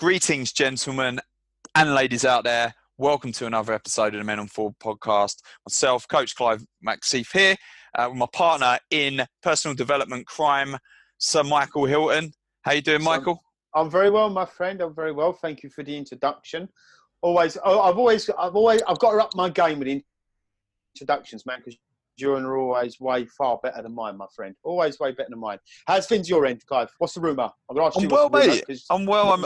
Greetings, gentlemen and ladies out there. Welcome to another episode of the Men on Forward podcast. Myself, Coach Clive Maxheath here, with my partner in personal development crime, Sir Micheal Hilton. How you doing, Michael? I'm very well, my friend. I'm very well. Thank you for the introduction. I've got to up my game with introductions, man, because yours are always way far better than mine, my friend. Always way better than mine. How's things your end, Clive? What's the rumour? I'm going to ask you. I'm well, mate. I'm well. I'm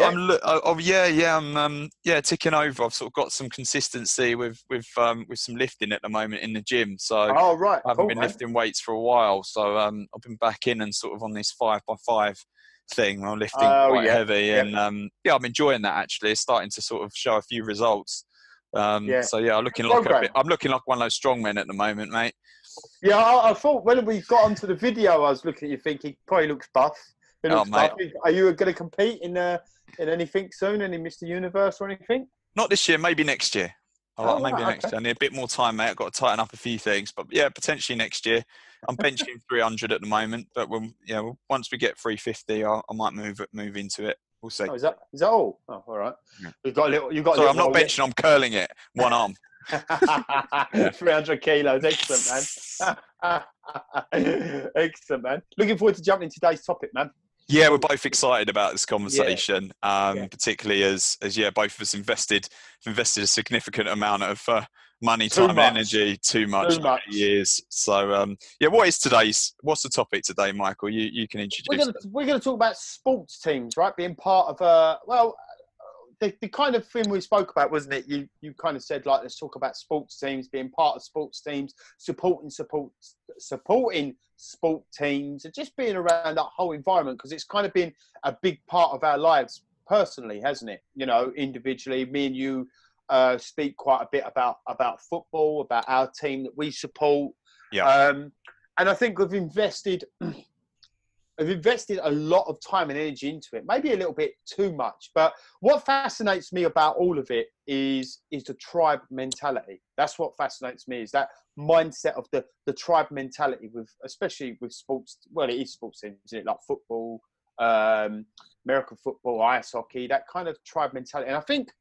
ticking over. I've sort of got some consistency with some lifting at the moment in the gym. So I haven't been lifting weights for a while. So I've been back in and sort of on this 5x5 thing. I'm lifting quite heavy, and I'm enjoying that actually. It's starting to sort of show a few results. I'm looking like one of those strong men at the moment, mate. Yeah, I thought when we got onto the video, I was looking at you thinking, probably looks buff. Buff. Are you going to compete in anything soon? Any Mr. Universe or anything? Not this year, maybe next year. Next year. I need a bit more time, mate. I've got to tighten up a few things, but yeah, potentially next year. I'm benching 300 at the moment, but once we get 350, I might move into it. We'll see. Oh, is that all? Oh, all right. Yeah. I'm not benching. I'm curling it. One arm. 300 kilos. Excellent, man. Excellent, man. Looking forward to jumping into today's topic, man. Yeah, we're both excited about this conversation, particularly as both of us invested a significant amount of money, time, and energy. Too much. Years. So, what's the topic today, Michael? You can introduce. We're going to talk about sports teams, right? Being part of the kind of thing we spoke about, wasn't it? You kind of said, like, let's talk about sports teams, being part of sports teams, supporting sport teams, and just being around that whole environment, because it's kind of been a big part of our lives personally, hasn't it? You know, individually, me and you speak quite a bit about football, about our team that we support. Yeah. And I think we've invested a lot of time and energy into it, maybe a little bit too much. But what fascinates me about all of it is the tribe mentality. That's what fascinates me, is that mindset of the tribe mentality, especially with sports. Well, it is sports teams, isn't it? Like football, American football, ice hockey, that kind of tribe mentality. And I think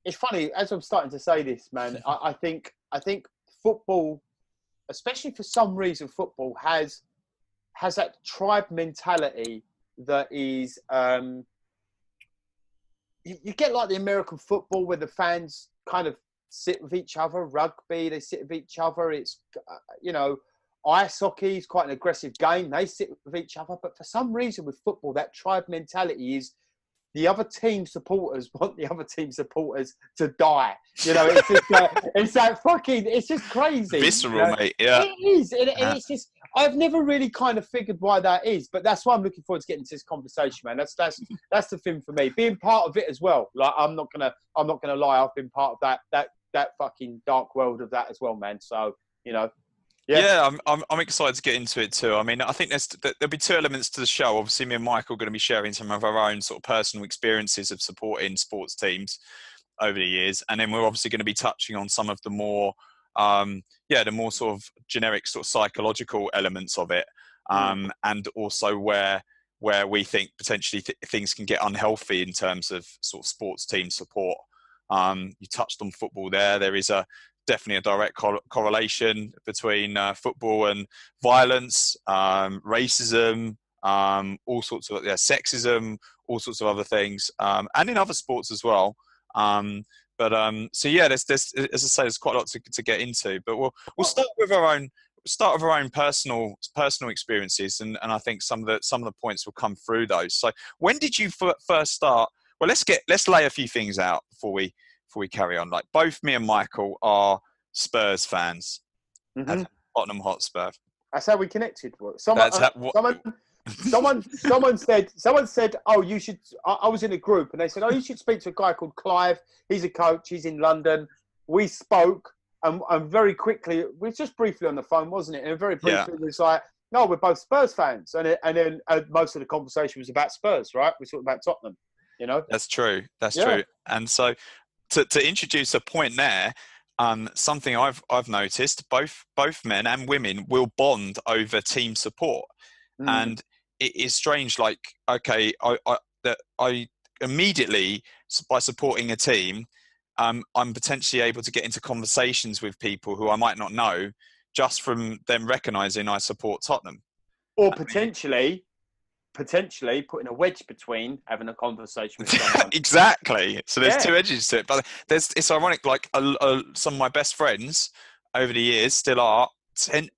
it's funny, as I'm starting to say this, man, I think football, especially for some reason, football has that tribe mentality that is, you get like the American football where the fans kind of sit with each other, rugby, they sit with each other. It's, ice hockey is quite an aggressive game. They sit with each other. But for some reason with football, that tribe mentality is the other team supporters want the other team supporters to die. You know, it's just it's just crazy. Visceral, mate. Yeah. It is. And it's just, I've never really kind of figured why that is, but that's why I'm looking forward to getting to this conversation, man. That's the thing for me. Being part of it as well. Like, I'm not gonna lie. I've been part of that fucking dark world of that as well, man. So, Yeah, I'm excited to get into it too. I mean, I think there'll be two elements to the show. Obviously, me and Michael are going to be sharing some of our own sort of personal experiences of supporting sports teams over the years, and then we're obviously going to be touching on some of the more, the more sort of generic sort of psychological elements of it, and also where we think potentially things can get unhealthy in terms of sort of sports team support. You touched on football there. There is definitely a direct correlation between football and violence, racism, all sorts of sexism, all sorts of other things, and in other sports as well. There's as I say, there's quite a lot to get into. But we'll start with our own personal experiences, and I think some of the points will come through those. So when did you first start? Well, let's lay a few things out before we carry on. Like, both me and Michael are Spurs fans. Mm-hmm. Tottenham Hotspur. That's how we connected. Someone said, "Oh, you should." I was in a group, and they said, "Oh, you should speak to a guy called Clive. He's a coach. He's in London." We spoke, and very quickly, we were just briefly on the phone, wasn't it? And very briefly, it was like, "No, we're both Spurs fans," and then most of the conversation was about Spurs, right? We talked about Tottenham. That's true. That's true. And so, to introduce a point there, something I've noticed, both men and women will bond over team support, and it is strange. Like, okay, I immediately, by supporting a team, I'm potentially able to get into conversations with people who I might not know just from them recognising I support Tottenham. Or potentially putting a wedge between having a conversation with someone. Exactly. So there's two edges to it. But it's ironic, like some of my best friends over the years still are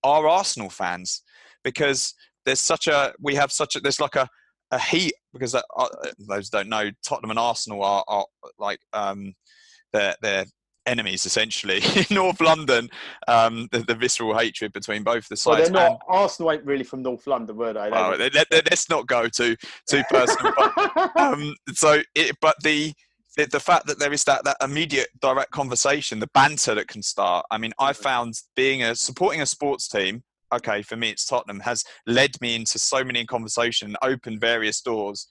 Arsenal fans, because there's like a heat, because those who don't know, Tottenham and Arsenal are like they're enemies essentially in North London. The visceral hatred between both the sides. Well, they're not. Arsenal ain't really from North London, were they? Let's not go too personal. But the fact that there is that immediate direct conversation, the banter that can start. I mean, I found supporting a sports team, okay, for me it's Tottenham, has led me into so many conversations, opened various doors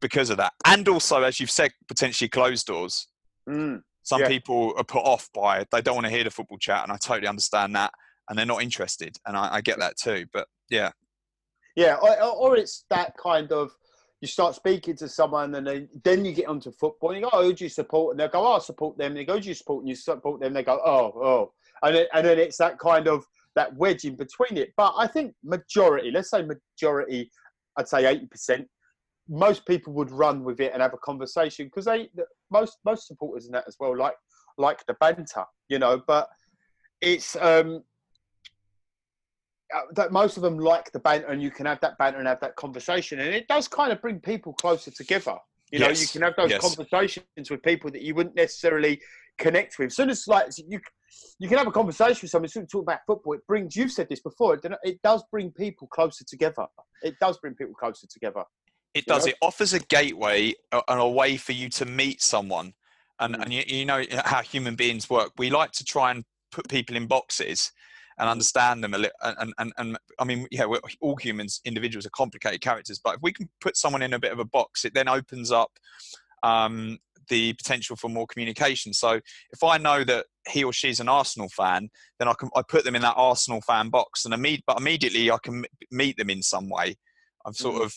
because of that. And also, as you've said, potentially closed doors. Some people are put off by it. They don't want to hear the football chat, and I totally understand that. And they're not interested, and I get that too. But yeah. Yeah, or it's that kind of, you start speaking to someone and then you get onto football and you go, oh, who do you support? And they'll go, oh, I support them. And they go, who do you support? And you support them. And they go, oh. And then it's that kind of, that wedge in between it. But I think let's say majority, I'd say 80%, most people would run with it and have a conversation, because most supporters in that as well like the banter, but it's that most of them like the banter, and you can have that banter and have that conversation, and it does kind of bring people closer together. You can have those conversations with people that you wouldn't necessarily connect with. So it's like you can have a conversation with someone, talk about football. It brings, you've said this before, it does bring people closer together. It does bring people closer together. It does. It offers a gateway and a way for you to meet someone. And you know how human beings work. We like to try and put people in boxes and understand them a little. And I mean, we're all humans, individuals are complicated characters. But if we can put someone in a bit of a box, it then opens up the potential for more communication. So if I know that he or she's an Arsenal fan, then I put them in that Arsenal fan box, and immediately I can meet them in some way. I'm sort of.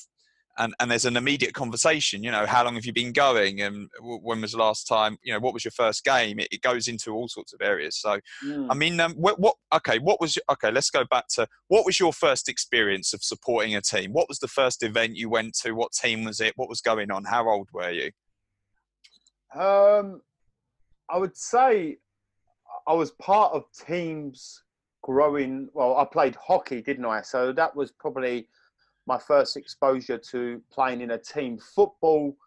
And there's an immediate conversation, how long have you been going, and when was the last time, what was your first game? It goes into all sorts of areas. So, I mean, let's go back to, what was your first experience of supporting a team? What was the first event you went to? What team was it? What was going on? How old were you? I would say I was part of teams growing. Well, I played hockey, didn't I? So that was probably my first exposure to playing in a team. Football,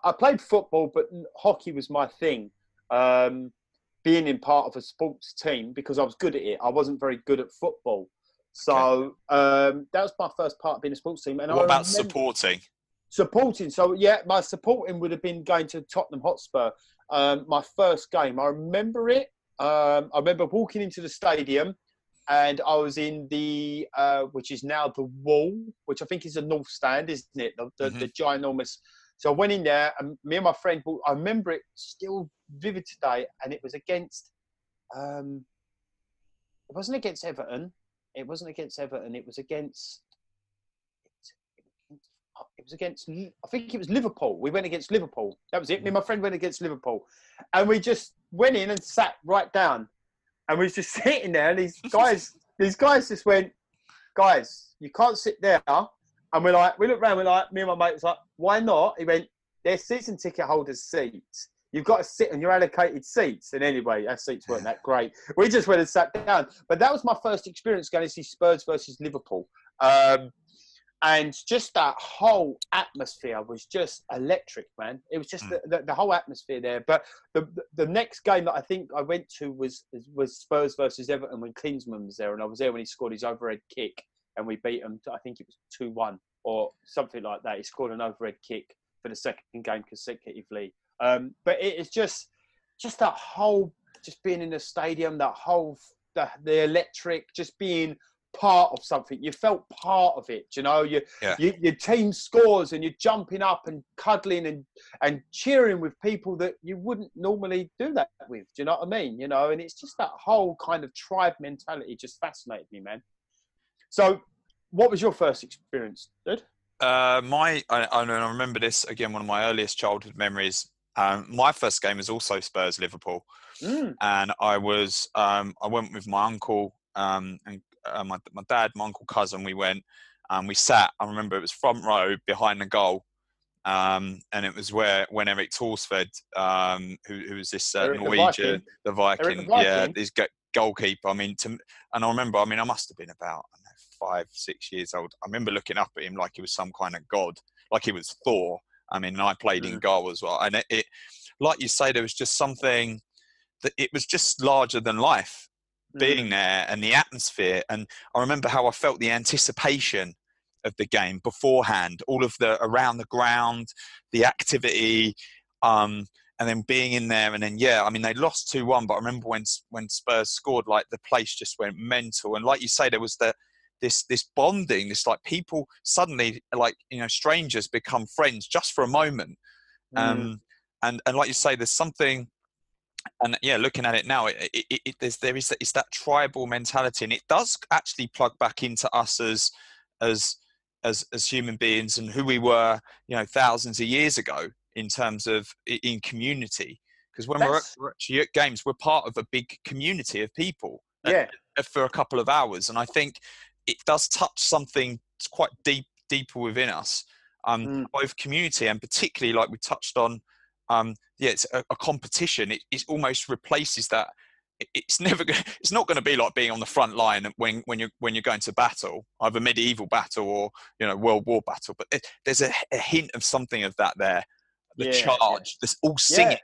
I played football, but hockey was my thing. Being in part of a sports team, because I was good at it. I wasn't very good at football. So that was my first part of being a sports team. And what about supporting? Supporting. So, my supporting would have been going to Tottenham Hotspur. My first game, I remember it. I remember walking into the stadium, and I was in the, which is now the Wall, which I think is the North Stand, isn't it? The ginormous. So I went in there, and me and my friend, I remember it still vivid today, and it was against, it wasn't against Everton. It was against, I think it was Liverpool. We went against Liverpool. That was it. Me and my friend went against Liverpool. And we just went in and sat right down. And we was just sitting there, and these guys just went, guys, you can't sit there. And we looked around, me and my mate was like, why not? He went, they're season ticket holders' seats. You've got to sit on your allocated seats. And anyway, our seats weren't that great. We just went and sat down. But that was my first experience going to see Spurs versus Liverpool. And just that whole atmosphere was just electric, man. It was just the whole atmosphere there. But the next game that I think I went to was Spurs versus Everton, when Klinsmann was there. And I was there when he scored his overhead kick, and we beat him. I think it was 2-1 or something like that. He scored an overhead kick for the second game consecutively. But it's just that whole, just being in the stadium, that whole, the electric, just being part of something. You felt part of it, your team scores and you're jumping up and cuddling and cheering with people that you wouldn't normally do that with. Do you know what I mean? And it's just that whole kind of tribe mentality just fascinated me, man. So what was your first experience, dude? I remember this again. One of my earliest childhood memories. My first game was also Spurs Liverpool, and I went with my uncle and my dad, my uncle, cousin. We went and we sat. I remember it was front row behind the goal, and it was when Eric Torsford, who was this Norwegian, the Viking, yeah, this goalkeeper. I mean, and I remember. I mean, I must have been about 5, 6 years old. I remember looking up at him like he was some kind of god, like he was Thor. I mean, and I played in goal as well. And it, like you say, there was just something that it was just larger than life being there and the atmosphere. And I remember how I felt the anticipation of the game beforehand, all of the around the ground, the activity, and then being in there. And then, I mean, they lost 2-1, but I remember when Spurs scored, like the place just went mental. And like you say, there was this bonding, this like people suddenly, like, strangers become friends just for a moment. And like you say, there's something, and looking at it now, it's that tribal mentality, and it does actually plug back into us as human beings and who we were, thousands of years ago in terms of in community. Because when we're actually at games, we're part of a big community of people for a couple of hours, and I think it does touch something quite deeper within us, both community and particularly, like we touched on, it's a competition. It almost replaces that. It's not going to be like being on the front line when you're going to battle, either medieval battle or World War battle. But there's a hint of something of that there. The charge, this all singing,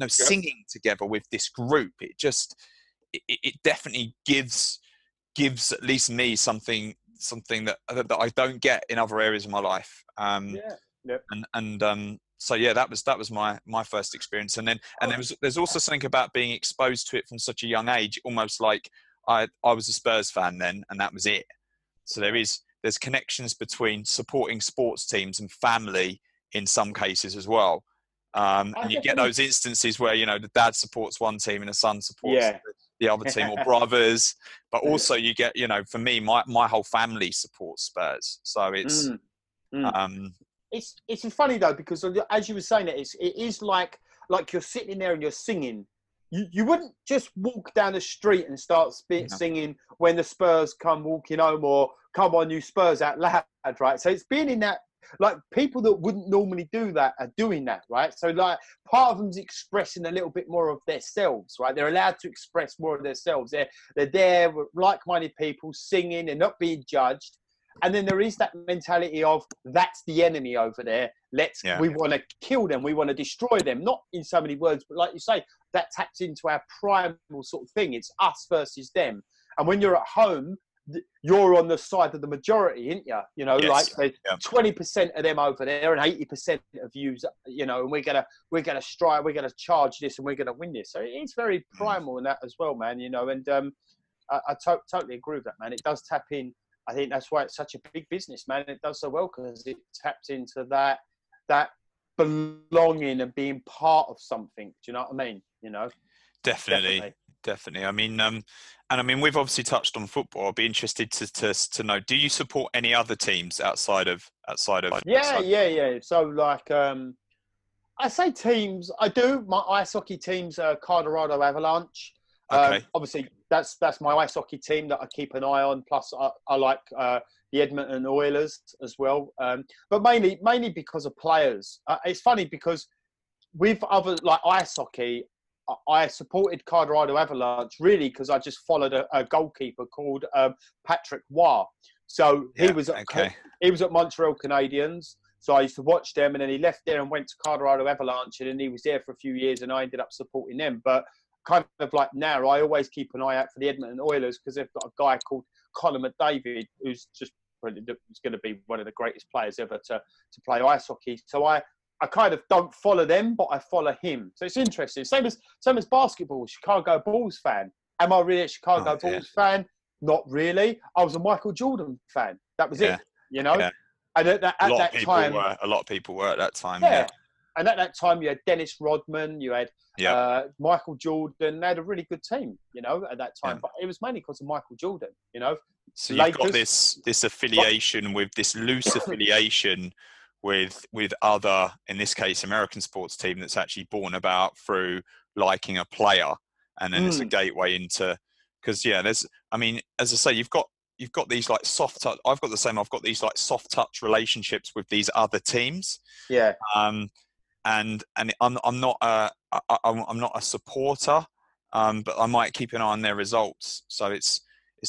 singing together with this group. It definitely gives at least me something that I don't get in other areas of my life. So that was my first experience, and there's also something about being exposed to it from such a young age, almost like I was a Spurs fan then, and that was it. So there's connections between supporting sports teams and family in some cases as well, and you get those instances where the dad supports one team and the son supports the other team, or brothers, but also you get for me, my whole family supports Spurs, so it's. It's funny though, because as you were saying it is like you're sitting there and you're singing. You wouldn't just walk down the street and start singing when the Spurs come walking home, or come on you Spurs out loud, right? So it's being in that, like, people that wouldn't normally do that are doing that, right? So like part of them's expressing a little bit more of themselves, right? They're allowed to express more of themselves. They're there with like-minded people singing and not being judged. And then there is that mentality of, that's the enemy over there. We want to kill them. We want to destroy them. Not in so many words, but like you say, that taps into our primal sort of thing. It's us versus them. And when you're at home, you're on the side of the majority, aren't you? Like there's 20% of them over there and 80% of you, and we're gonna strive, we're gonna charge this, and we're gonna win this. So it's very primal in that as well, man. And I totally agree with that, man. It does tap in. I think that's why it's such a big business, man. It does so well because it taps into that belonging and being part of something. Do you know what I mean? Definitely. I mean, and I mean, we've obviously touched on football. I'd be interested to know, do you support any other teams outside of? Yeah. So like, I say teams. I do. My ice hockey team's Colorado Avalanche. Okay. Obviously, that's my ice hockey team that I keep an eye on. Plus, I like the Edmonton Oilers as well. But mainly because of players. It's funny because with other, like ice hockey, I supported Colorado Avalanche really because I just followed a goalkeeper called Patrick Waugh. So he was at Montreal Canadiens. So I used to watch them, and then he left there and went to Colorado Avalanche, and then he was there for a few years, and I ended up supporting them. But kind of like now, I always keep an eye out for the Edmonton Oilers because they've got a guy called Connor McDavid who's just going to be one of the greatest players ever to play ice hockey. So I kind of don't follow them, but I follow him. So it's interesting. Same as basketball. Chicago Bulls fan. Am I really a Chicago Bulls fan? Not really. I was a Michael Jordan fan. That was it. Yeah. And at that time, a lot of people were at that time. Yeah. And at that time, you had Dennis Rodman, you had Michael Jordan. They had a really good team, at that time. Yeah. But it was mainly because of Michael Jordan, So you've got Lakers. this affiliation with this loose affiliation with other, in this case, American sports team that's actually born about through liking a player, and then it's a gateway into, because there's, I mean, as I say, you've got these like soft touch. I've got the same. I've got these like soft touch relationships with these other teams. Yeah. And I'm not a supporter, but I might keep an eye on their results. So it's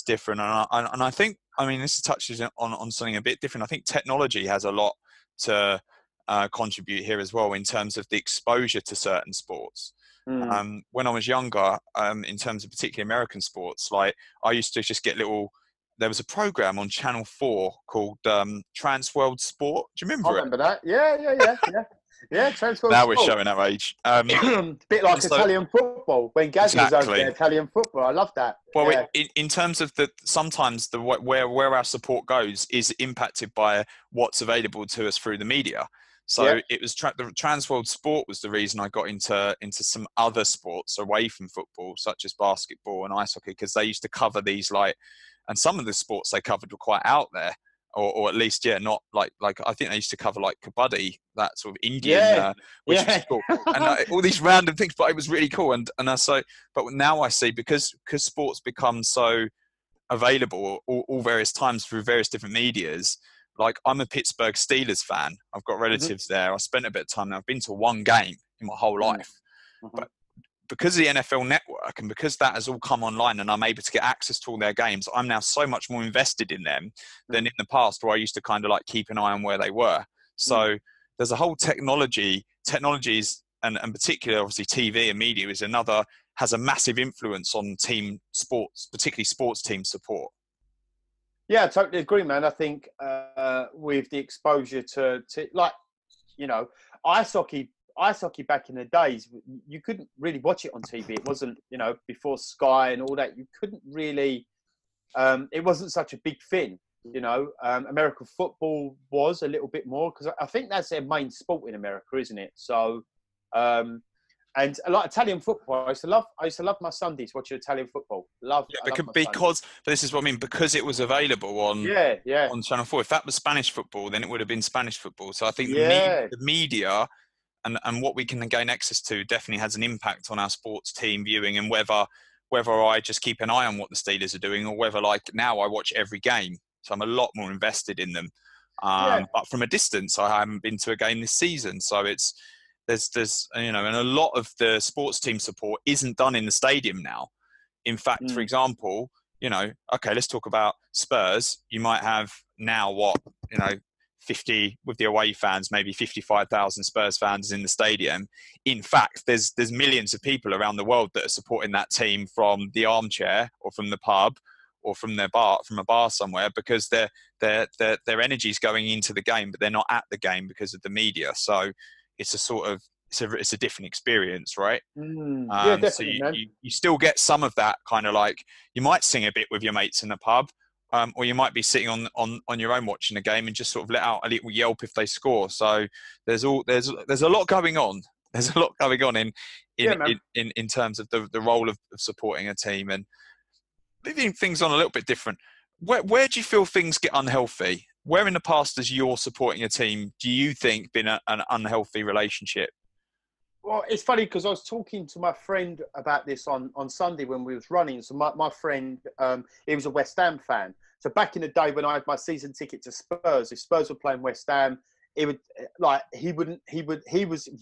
different, and I think, I mean, this touches on something a bit different. I think technology has a lot to contribute here as well in terms of the exposure to certain sports. When I was younger, in terms of particularly American sports, like I used to just get there was a program on Channel 4 called Trans World Sport. Do you remember I remember that. Yeah. Yeah, transfer Now sport. we're showing our age. Bit like Italian football. When Gaz was over there, Italian football. I love that. Well, in terms of sometimes where our support goes is impacted by what's available to us through the media. So it was the Trans World Sport was the reason I got into some other sports away from football, such as basketball and ice hockey, because they used to cover these and some of the sports they covered were quite out there. Or at least, not like I think they used to cover like kabaddi, that sort of Indian, which was cool, and all these random things. But it was really cool, and but now I see, because sports become so available all various times through various different medias. Like, I'm a Pittsburgh Steelers fan. I've got relatives there. I spent a bit of time there. I've been to one game in my whole life, but because of the NFL Network and because that has all come online and I'm able to get access to all their games, I'm now so much more invested in them than in the past, where I used to kind of like keep an eye on where they were. So there's a whole technologies, and particularly obviously TV and media has a massive influence on team sports, particularly sports team support. Yeah, I totally agree, man. I think with the exposure to like, ice hockey back in the days, you couldn't really watch it on TV. It wasn't, before Sky and all that, you couldn't really, it wasn't such a big thing, American football was a little bit more, because I think that's their main sport in America, isn't it? So, and a lot of Italian football. I used to love my Sundays watching Italian football. But this is what I mean, because it was available on Channel 4. If that was Spanish football, then it would have been Spanish football. So I think the media and what we can gain access to definitely has an impact on our sports team viewing, and whether I just keep an eye on what the Steelers are doing, or whether, like, now I watch every game. So I'm a lot more invested in them. But from a distance, I haven't been to a game this season. So there's and a lot of the sports team support isn't done in the stadium now. In fact, for example, okay, let's talk about Spurs. You might have now 50 with the away fans, maybe 55,000 Spurs fans in the stadium. In fact, there's millions of people around the world that are supporting that team from the armchair or from the pub or from a bar somewhere, because their energy is going into the game, but they're not at the game because of the media. So it's a different experience, right? Yeah, definitely, so you still get some of that kind of, like, you might sing a bit with your mates in the pub, or you might be sitting on your own watching a game and just sort of let out a little yelp if they score. So there's a lot going on. There's a lot going on in terms of the role of supporting a team, and leaving things on a little bit different. Where do you feel things get unhealthy? Where in the past, as you're supporting a team, do you think been an unhealthy relationship? Well, it's funny because I was talking to my friend about this on Sunday when we was running. So my friend, he was a West Ham fan. So back in the day when I had my season ticket to Spurs, if Spurs were playing West Ham, he was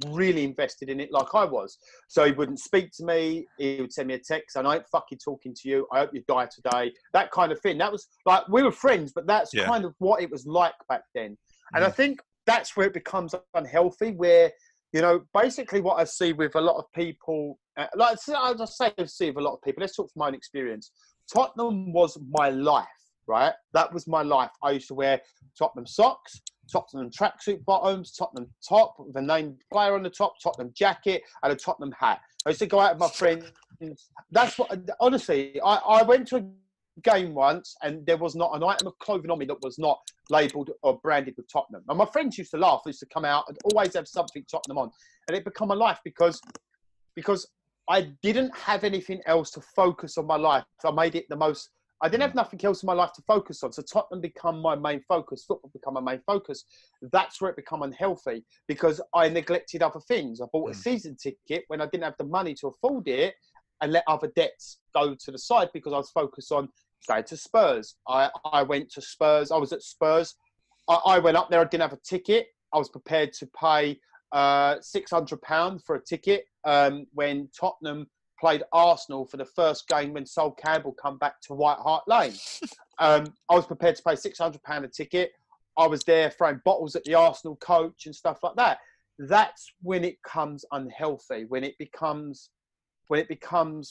really invested in it, like I was. So he wouldn't speak to me. He would send me a text, and I ain't fucking talking to you. I hope you die today. That kind of thing. That was like, we were friends, but that's kind of what it was like back then. And I think that's where it becomes unhealthy, where, basically what I see with a lot of people, let's talk from my own experience. Tottenham was my life, right? That was my life. I used to wear Tottenham socks, Tottenham tracksuit bottoms, Tottenham top with a named player on the top, Tottenham jacket, and a Tottenham hat. I used to go out with my friends. That's what, honestly, I went to a game once and there was not an item of clothing on me that was not labelled or branded with Tottenham. And my friends used to laugh. They used to come out and always have something Tottenham on. And it became a life because I didn't have anything else to focus on my life. I made it the most I didn't have nothing else in my life to focus on. So Tottenham become my main focus. Football become my main focus. That's where it become unhealthy because I neglected other things. I bought a season ticket when I didn't have the money to afford it and let other debts go to the side because I was focused on going to Spurs. I went to Spurs. I was at Spurs. I went up there. I didn't have a ticket. I was prepared to pay £600 for a ticket when Tottenham played Arsenal for the first game when Sol Campbell come back to White Hart Lane. I was prepared to pay £600 a ticket. I was there throwing bottles at the Arsenal coach and stuff like that. That's when it becomes unhealthy, when it becomes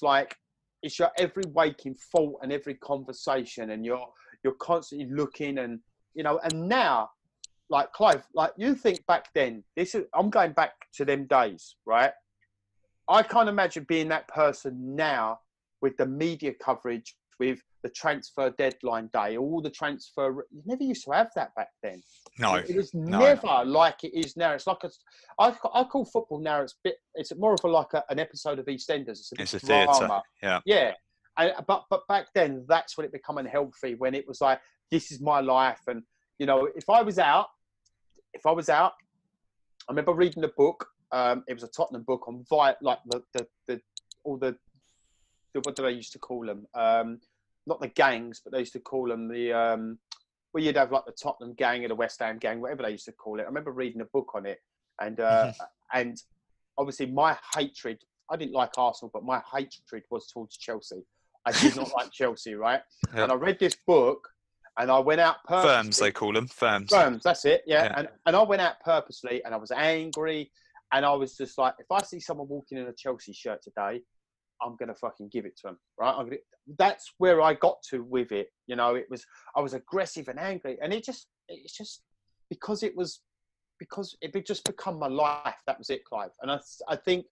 like it's your every waking thought and every conversation, and you're constantly looking and, you know, and now, like Clive, like you think back then, I'm going back to them days, right? I can't imagine being that person now with the media coverage, with the transfer deadline day, all the transfer. You never used to have that back then. No, it was never like it is now. It's like I call football now. It's more of an episode of EastEnders. It's a theatre. Yeah. But back then, that's when it became unhealthy. When it was like, this is my life, and you know, if I was out, I remember reading a book. It was a Tottenham book on like all the what do they used to call them? Not the gangs, but they used to call them the where you'd have like the Tottenham gang or the West Ham gang, whatever they used to call it. I remember reading a book on it, and and obviously my hatred. I didn't like Arsenal, but my hatred was towards Chelsea. I did not like Chelsea, right? Yep. And I read this book, and I went out purposely. Firms, they call them. Firms. Firms, that's it, yeah. And I went out purposely, and I was angry, and I was just like, if I see someone walking in a Chelsea shirt today, I'm going to fucking give it to them, right? That's where I got to with it. You know, I was aggressive and angry, and it's just because it just become my life. That was it, Clive. And I think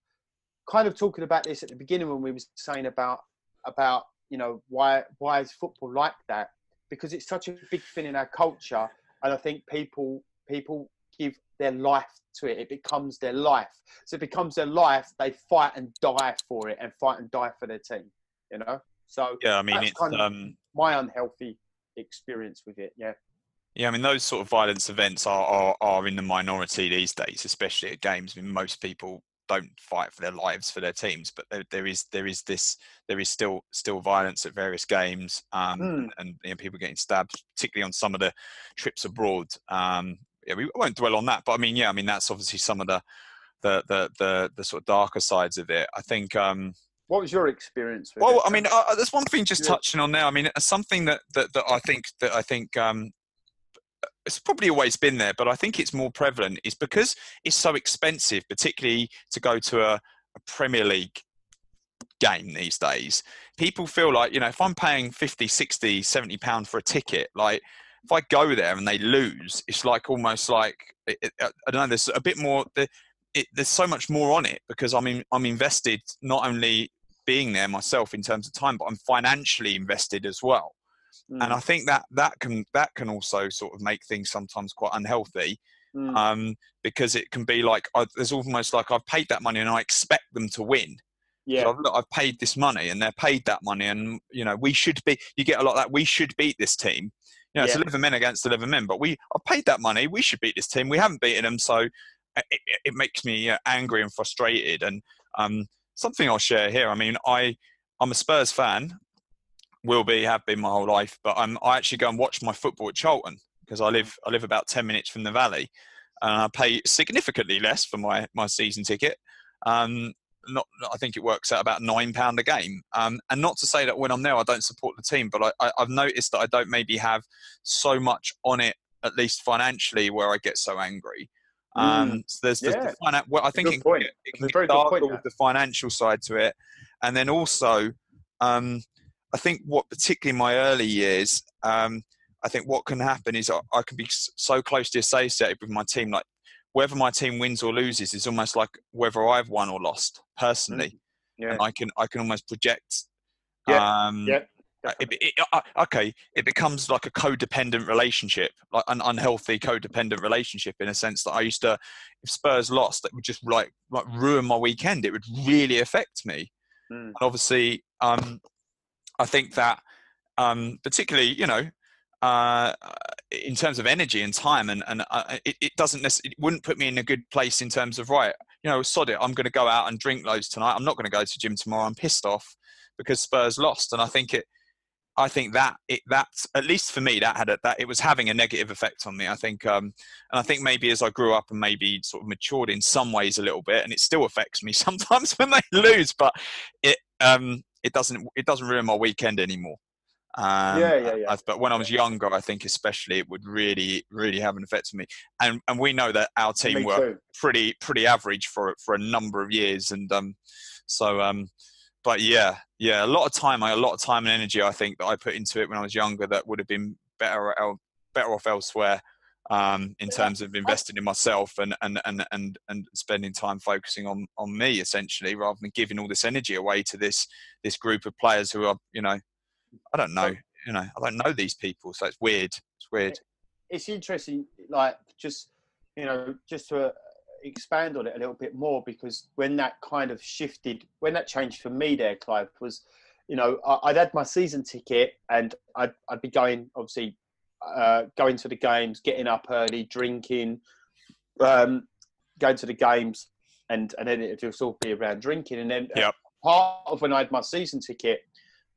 kind of talking about this at the beginning when we was saying about, you know, why is football like that? Because it's such a big thing in our culture. And I think people give their life to it. It becomes their life. So it becomes their life. They fight and die for it and fight and die for their team, you know? So yeah, I mean, that's it's kind of my unhealthy experience with it. Yeah. Yeah, I mean, those sort of violence events are in the minority these days, especially at games. I mean, most people don't fight for their lives for their teams, but there is still violence at various games, and you know, people getting stabbed, particularly on some of the trips abroad. Yeah, we won't dwell on that, but I mean, that's obviously some of the sort of darker sides of it. I think. What was your experience with well, it? I mean, there's one thing just touching on there. I mean, something that I think it's probably always been there, but I think it's more prevalent is because it's so expensive, particularly to go to a Premier League game these days. People feel like, you know, if I'm paying 50, 60, 70 pound for a ticket, like if I go there and they lose, it's like almost like, I don't know, there's a bit more, there's so much more on it because I'm invested not only being there myself in terms of time, but I'm financially invested as well. And I think that can also sort of make things sometimes quite unhealthy, because it can be like there's almost like I've paid that money and I expect them to win. Yeah, so I've paid this money and they're paid that money, and you know we should be. You get a lot of that. We should beat this team. You know, it's 11 men against 11 men, but I've paid that money. We should beat this team. We haven't beaten them, so it makes me angry and frustrated. And something I'll share here. I mean, I'm a Spurs fan. Have been my whole life, but I actually go and watch my football at Charlton because I live about 10 minutes from the Valley, and I pay significantly less for my season ticket. I think it works out about £9 a game. And not to say that when I'm there I don't support the team, but I've noticed that I don't maybe have so much on it, at least financially, where I get so angry. So there's the I think it can get darker with the financial side to it, and then also. I think what particularly in my early years, I think what can happen is I can be so closely associated with my team. Like whether my team wins or loses is almost like whether I've won or lost personally. And I can almost project. It becomes like a codependent relationship, like an unhealthy codependent relationship in a sense that I used to, if Spurs lost, it would just like ruin my weekend. It would really affect me. And obviously, I think that particularly, in terms of energy and time, and it doesn't necessarily, it wouldn't put me in a good place in terms of, right, sod it, I'm going to go out and drink loads tonight. I'm not going to go to gym tomorrow. I'm pissed off because Spurs lost, and I think that's, at least for me, that it was having a negative effect on me. I think, and I think maybe as I grew up and maybe sort of matured in some ways a little bit, and it still affects me sometimes when they lose, but it doesn't ruin my weekend anymore. But when I was younger, I think especially it would really, really have an effect on me. And we know that our team were pretty average for a number of years, and but yeah, a lot of time and energy, I think, that I put into it when I was younger that would have been better off elsewhere, in terms of investing in myself and spending time focusing on me, essentially, rather than giving all this energy away to this group of players who are, I don't know, I don't know these people, so it's weird. It's interesting, like, just to expand on it a little bit more, because when that kind of shifted, when that changed for me there, Clive, was, I'd had my season ticket, and I'd be going, obviously, going to the games, getting up early, drinking, going to the games, and then it'd just all be around drinking. And then part of when I had my season ticket,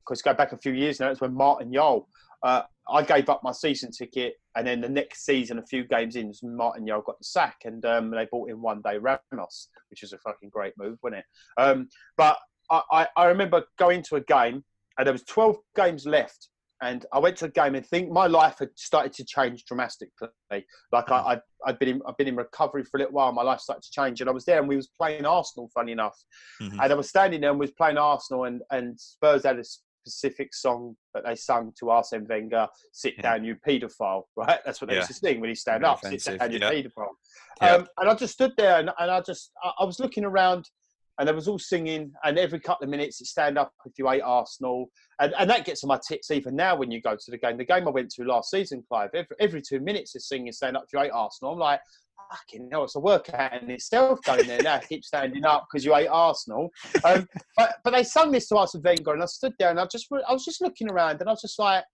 because go back a few years now, it's when Martin Jol, I gave up my season ticket, and then the next season, a few games in, Martin Jol got the sack, and they bought in one day Ramos, which is a fucking great move, wasn't it? But I remember going to a game, and there was 12 games left, and I went to a game and think my life had started to change dramatically. Like I'd been in recovery for a little while. My life started to change, and I was there, and we was playing Arsenal, funny enough. Mm-hmm. And I was standing there, and we was playing Arsenal, and Spurs had a specific song that they sung to Arsene Wenger: "Sit down, you paedophile." Right? That's what they used to sing when he stand up. Sit down, you paedophile. And I just stood there, and I was looking around. And they was all singing, and every couple of minutes it stand up if you hate Arsenal. And that gets on my tits even now when you go to the game. The game I went to last season, Clive, every 2 minutes it's singing, stand up if you hate Arsenal. I'm like, fucking hell, it's a workout in itself going there now. Keep standing up because you hate Arsenal. But they sung this to Arsene Wenger, and I stood there, and I was just looking around, and I was just like,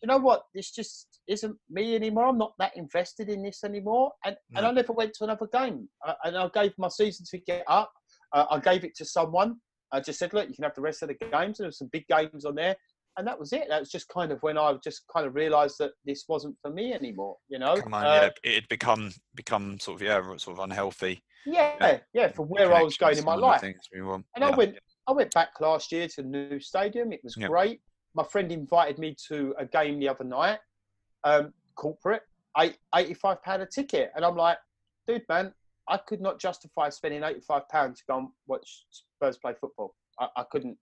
you know what? This just isn't me anymore. I'm not that invested in this anymore. And I never went to another game. And I gave my season ticket up. I gave it to someone. I just said, look, you can have the rest of the games. There were some big games on there. And that was it. That was just kind of when I just kind of realised that this wasn't for me anymore, Come on, it had become sort of unhealthy. For where I was going in my life. And I went back last year to the new stadium. It was great. My friend invited me to a game the other night, corporate, £85 a ticket. And I'm like, dude, man, I could not justify spending £85 to go and watch Spurs play football. I couldn't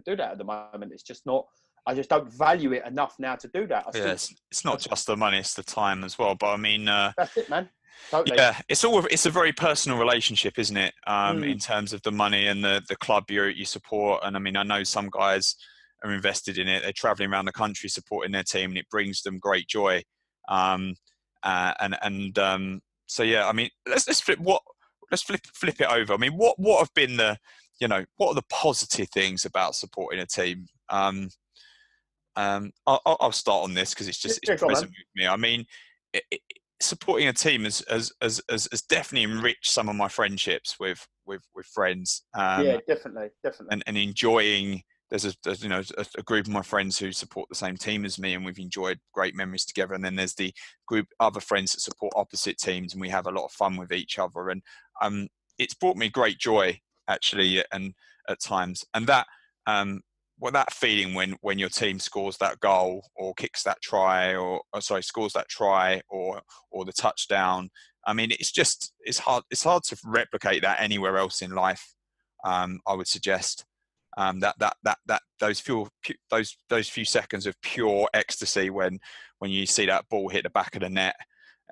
do that at the moment. It's just not. I just don't value it enough now to do that. It's not just the money; it's the time as well. But I mean, that's it, man. Totally. Yeah, it's a very personal relationship, isn't it? In terms of the money and the club you support. And I mean, I know some guys are invested in it. They're traveling around the country supporting their team, and it brings them great joy. So yeah, I mean, let's flip it over. I mean, what have been what are the positive things about supporting a team? I'll start on this because it's present with me. I mean, supporting a team has definitely enriched some of my friendships with friends. Definitely. And enjoying. There's a group of my friends who support the same team as me, and we've enjoyed great memories together. And then there's the group other friends that support opposite teams, and we have a lot of fun with each other. And it's brought me great joy, actually, and at times. And that that feeling when your team scores that goal or kicks that try, scores that try or the touchdown. I mean, it's hard to replicate that anywhere else in life. I would suggest. Those few seconds of pure ecstasy when you see that ball hit the back of the net,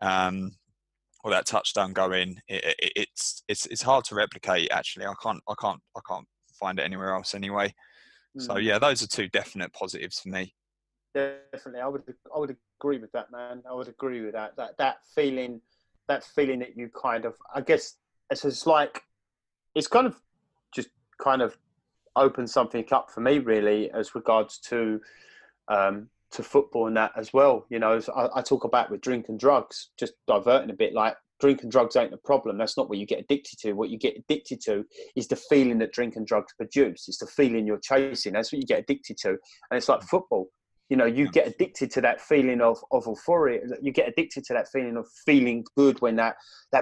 or that touchdown go in, it's hard to replicate. Actually, I can't find it anywhere else anyway. So yeah, those are two definite positives for me. Definitely, I would agree with that, man. I would agree with that. That feeling that you kind of, I guess it's like it's kind of opened something up for me, really, as regards to to football and that as well. You know, I talk about with drink and drugs, just diverting a bit, like drink and drugs ain't the problem. That's not what you get addicted to. What you get addicted to is the feeling that drink and drugs produce. It's the feeling you're chasing. That's what you get addicted to. And it's like football. You know, you get addicted to that feeling of euphoria. You get addicted to that feeling of feeling good when that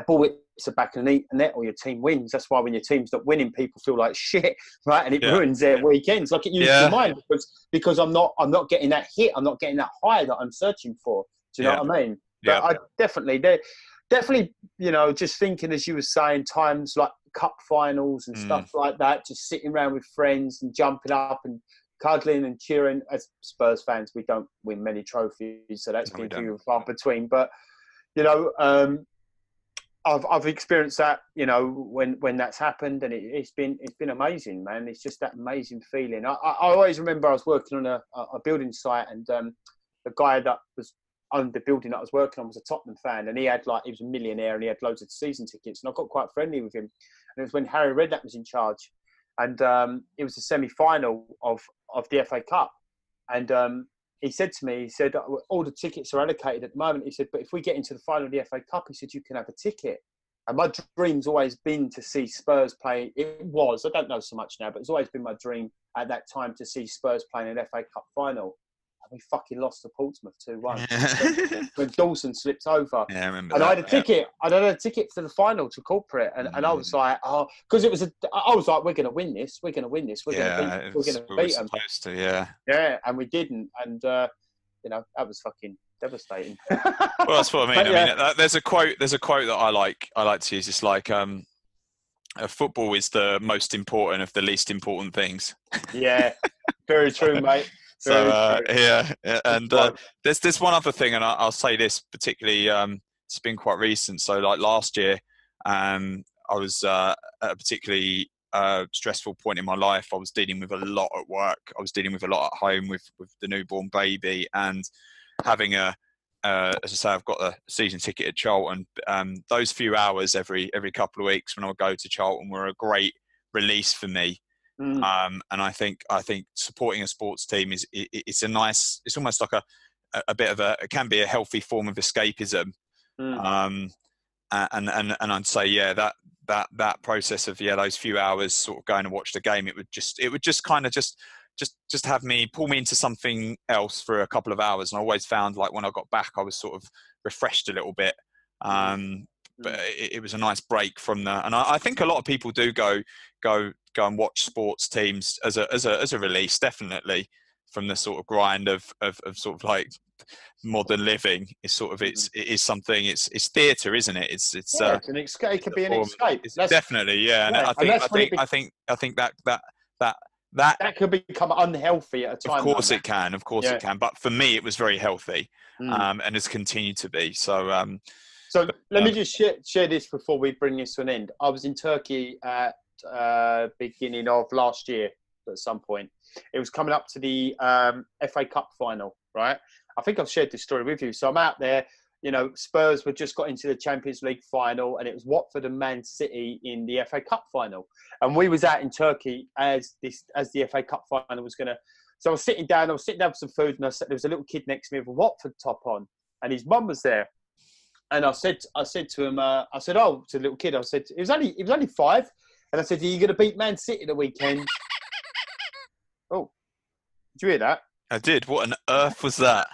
ball hits the back of the net or your team wins. That's why when your team's not winning, people feel like shit, right? And it ruins their weekends. Like it uses your mind because I'm not getting that hit. I'm not getting that high that I'm searching for. Do you know what I mean? But I definitely, you know, just thinking as you were saying, times like cup finals and stuff like that, just sitting around with friends and jumping up and cuddling and cheering. As Spurs fans, we don't win many trophies, so that's been few and far between. But you know, I've experienced that. You know, when that's happened, and it's been amazing, man. It's just that amazing feeling. I always remember I was working on a building site, and the guy that was owned the building that I was working on was a Tottenham fan, and he was a millionaire, and he had loads of season tickets, and I got quite friendly with him. And it was when Harry Redknapp was in charge, and it was the semi-final of the FA Cup, and he said to me, he said, all the tickets are allocated at the moment. He said, but if we get into the final of the FA Cup, he said, you can have a ticket. And my dream's always been to see Spurs play. It was, I don't know so much now, but it's always been my dream at that time to see Spurs playing an FA Cup final. And we fucking lost to Portsmouth 2-1 when Dawson slipped over. Yeah, I remember and that. I had a ticket. I had a ticket for the final to corporate, and I was like, oh, because I was like, we're going to win this. We're going to win this. We're going to beat them. Supposed to, yeah, and we didn't, and you know, that was fucking devastating. Well, that's what I mean. I mean, there's a quote that I like to use. It's like, football is the most important of the least important things. Yeah, very true, mate. And there's one other thing, and I'll say this particularly. It's been quite recent. So, like last year, I was at a particularly stressful point in my life. I was dealing with a lot at work. I was dealing with a lot at home with the newborn baby, and having as I say, I've got a season ticket at Charlton. Those few hours every couple of weeks when I would go to Charlton were a great release for me. And I think supporting a sports team it's almost like a bit of it can be a healthy form of escapism. And I'd say that process of those few hours sort of going to watch the game, it would just kind of just have me pull me into something else for a couple of hours. And I always found like when I got back I was sort of refreshed a little bit. But it was a nice break from that, and I think a lot of people do go and watch sports teams as a release, definitely, from the sort of grind of sort of like modern living. It's sort of it is something. It's theatre, isn't it? It's it's an escape. It could be an escape. Definitely, And I think that could become unhealthy at a time. Of course it can. It can. But for me, it was very healthy, and has continued to be. So let me just share this before we bring this to an end. I was in Turkey at beginning of last year at some point. It was coming up to the FA Cup final, right? I think I've shared this story with you. So I'm out there, you know, Spurs had just got into the Champions League final, and it was Watford and Man City in the FA Cup final. And we was out in Turkey as the FA Cup final was going to. So I was sitting down for some food, and there was a little kid next to me with a Watford top on, and his mum was there. And I said to him, to the little kid, I said, he was only 5. And I said, are you going to beat Man City the weekend? Oh, did you hear that? I did. What on earth was that?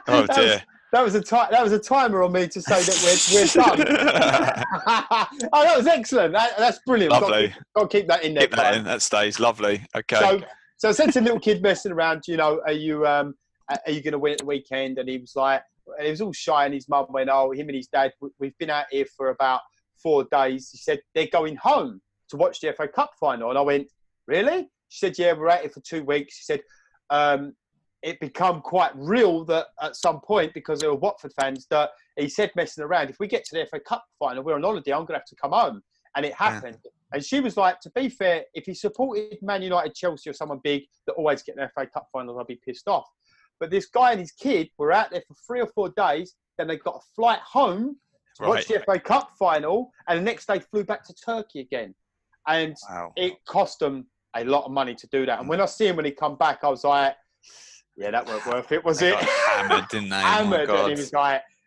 Oh dear. That was a timer on me to say that we're done. Oh, that was excellent. That's brilliant. Lovely. Got to keep that in there. Keep that in. That stays lovely. Okay. So I said to the little kid messing around, you know, are you going to win at the weekend? And he was like, and he was all shy, and his mum went, oh, him and his dad, we've been out here for about 4 days. He said, they're going home to watch the FA Cup final. And I went, really? She said, yeah, we're out here for 2 weeks. She said, it become quite real that at some point, because they were Watford fans, that he said, messing around, if we get to the FA Cup final, we're on holiday, I'm going to have to come home. And it happened. Yeah. And she was like, to be fair, if he supported Man United, Chelsea, or someone big that always get an FA Cup final, I'd be pissed off. But this guy and his kid were out there for 3 or 4 days. Then they got a flight home to watch the FA Cup final. And the next day flew back to Turkey again. And it cost them a lot of money to do that. And when I see him when he come back, I was like, yeah, that weren't worth it, was it? Got hammered, didn't they? Hammered. Oh, and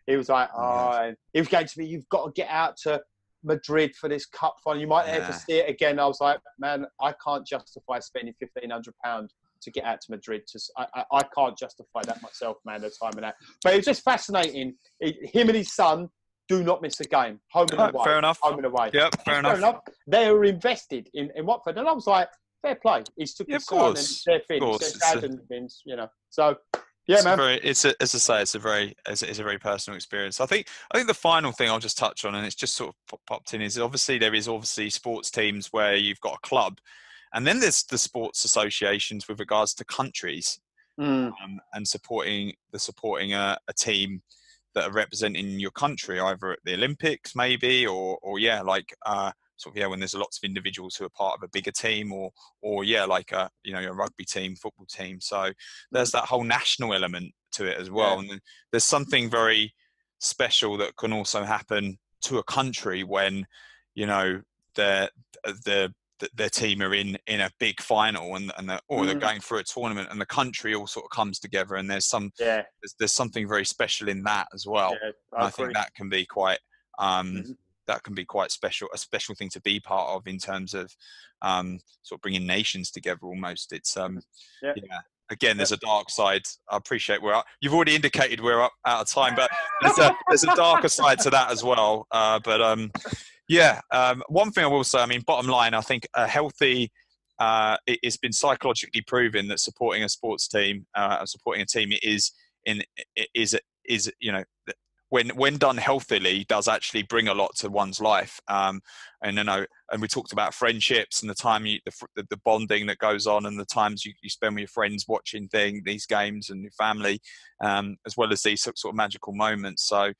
he was like, oh, he was going to me, you've got to get out to Madrid for this cup final. You might never see it again. I was like, man, I can't justify spending £1,500 to get out to Madrid. I can't justify that myself, man, the time of that. But it was just fascinating. Him and his son do not miss a game. Home and away. Fair enough. Home and away. Yep, fair enough. They were invested in Watford. And I was like, fair play. He's took his son and their things. Their dad and things, you know. So, yeah, man. As I say, it's a very personal experience. I think the final thing I'll just touch on, and it's just sort of popped in, is there is sports teams where you've got a club, and then there's the sports associations with regards to countries, and supporting a team that are representing your country, either at the Olympics maybe, or when there's lots of individuals who are part of a bigger team, or like a rugby team, football team. So there's that whole national element to it as well. And there's something very special that can also happen to a country when, their team are in a big final and they're going through a tournament, and the country all sort of comes together, and there's something very special in that as well. Yeah, I think that can be quite special, a special thing to be part of in terms of sort of bringing nations together almost. It's again, there's a dark side. I appreciate you've already indicated we're out of time, but there's a darker side to that as well. One thing I will say, I mean, bottom line, I think a healthy, it's been psychologically proven that supporting a sports team, supporting a team when done healthily, does actually bring a lot to one's life. And we talked about friendships and the time the bonding that goes on, and the times you spend with your friends watching these games and your family, as well as these sort of magical moments. So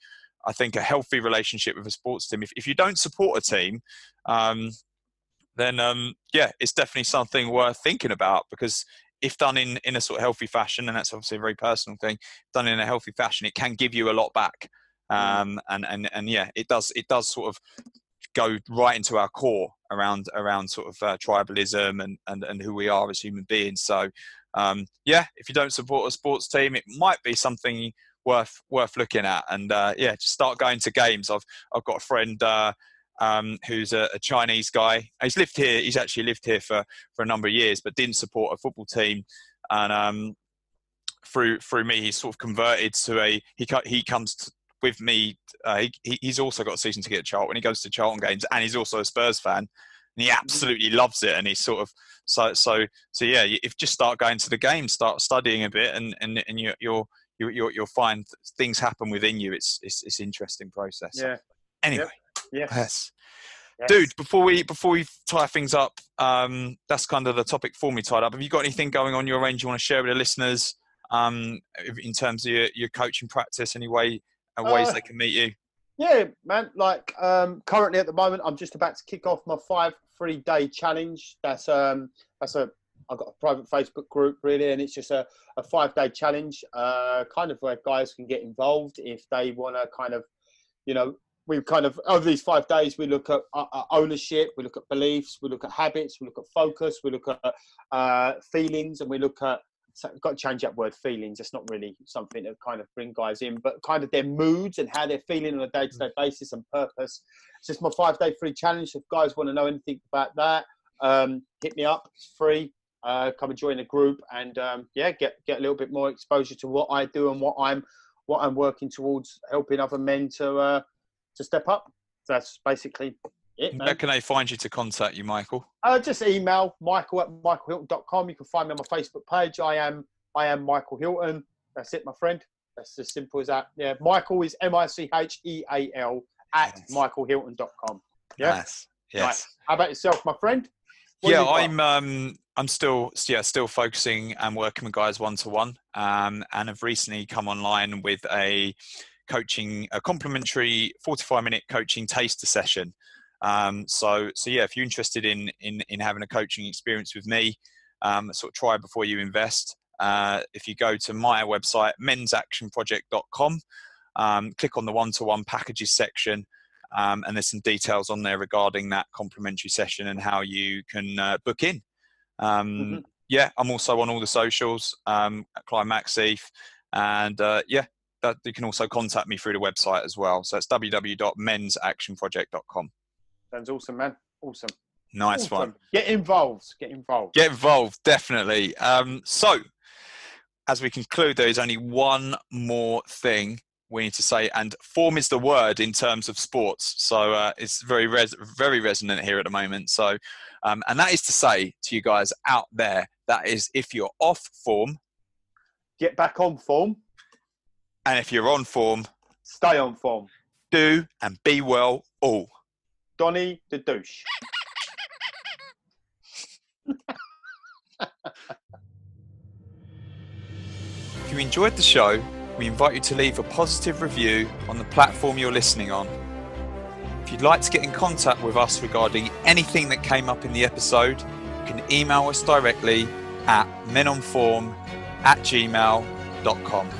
I think a healthy relationship with a sports team, if you don't support a team, then it's definitely something worth thinking about, because if done in a sort of healthy fashion, and that's obviously a very personal thing, done in a healthy fashion, it can give you a lot back. It does sort of go right into our core around sort of tribalism and who we are as human beings. So if you don't support a sports team, it might be something worth looking at, and just start going to games. I've got a friend who's a Chinese guy. He's actually lived here for a number of years, but didn't support a football team, and through me, he's sort of converted to he comes with me. He's also got a season ticket at Charlton. He goes to Charlton games, and he's also a Spurs fan, and he absolutely loves it. And he's sort of so if just start going to the game, start studying a bit, and you'll find things happen within you. It's an interesting process. Yeah. Anyway. Yep. Yes. Dude, before we tie things up, that's kind of the topic for me tied up. Have you got anything going on your end you want to share with the listeners, in terms of your coaching practice? Any ways they can meet you? Yeah, man. Like currently at the moment, I'm just about to kick off my 5 3-day challenge. I've got a private Facebook group really, and it's just a 5-day challenge, kind of where guys can get involved if they want to kind of, we kind of, over these 5 days, we look at ownership, we look at beliefs, we look at habits, we look at focus, we look at feelings, and we look at, so I've got to change that word feelings. It's not really something to kind of bring guys in, but kind of their moods and how they're feeling on a day-to-day basis and purpose. It's just my 5-day free challenge. If guys want to know anything about that, hit me up. It's free. Come and join the group, and get a little bit more exposure to what I do and what I'm working towards, helping other men to step up. So that's basically it, man. Where can they find you to contact you, Michael? Just email michael@michaelhilton.com. You can find me on my Facebook page. I am Micheal Hilton. That's it, my friend. That's as simple as that. Yeah, Michael is Micheal at michaelhilton.com. Yeah. Nice. Yes. Right. How about yourself, my friend? I'm still focusing and working with guys one-to-one, and have recently come online with a complimentary 45-minute coaching taster session. If you're interested in having a coaching experience with me, sort of try before you invest. If you go to my website, mensactionproject.com, click on the one-to-one packages section, and there's some details on there regarding that complimentary session and how you can book in. Yeah, I'm also on all the socials at Clive Maxheath, and that you can also contact me through the website as well. So it's www.mensactionproject.com. Sounds awesome, man. Awesome. Nice one. Get involved. Get involved. Get involved, definitely. So, as we conclude, there is only one more thing we need to say, and form is the word in terms of sports. So it's very resonant here at the moment. So, and that is to say to you guys out there, that is, if you're off form, get back on form. And if you're on form, stay on form. Do and be well all. Donny the douche. If you enjoyed the show, we invite you to leave a positive review on the platform you're listening on. If you'd like to get in contact with us regarding anything that came up in the episode, you can email us directly at menonform@gmail.com.